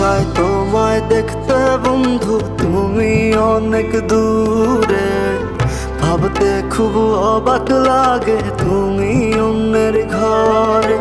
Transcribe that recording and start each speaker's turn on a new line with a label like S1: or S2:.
S1: চাই তোমায় দেখতে বন্ধু, তুমি অনেক দূরে। ভাবতে খুব অবাক লাগে তুমি অন্যের ঘরে।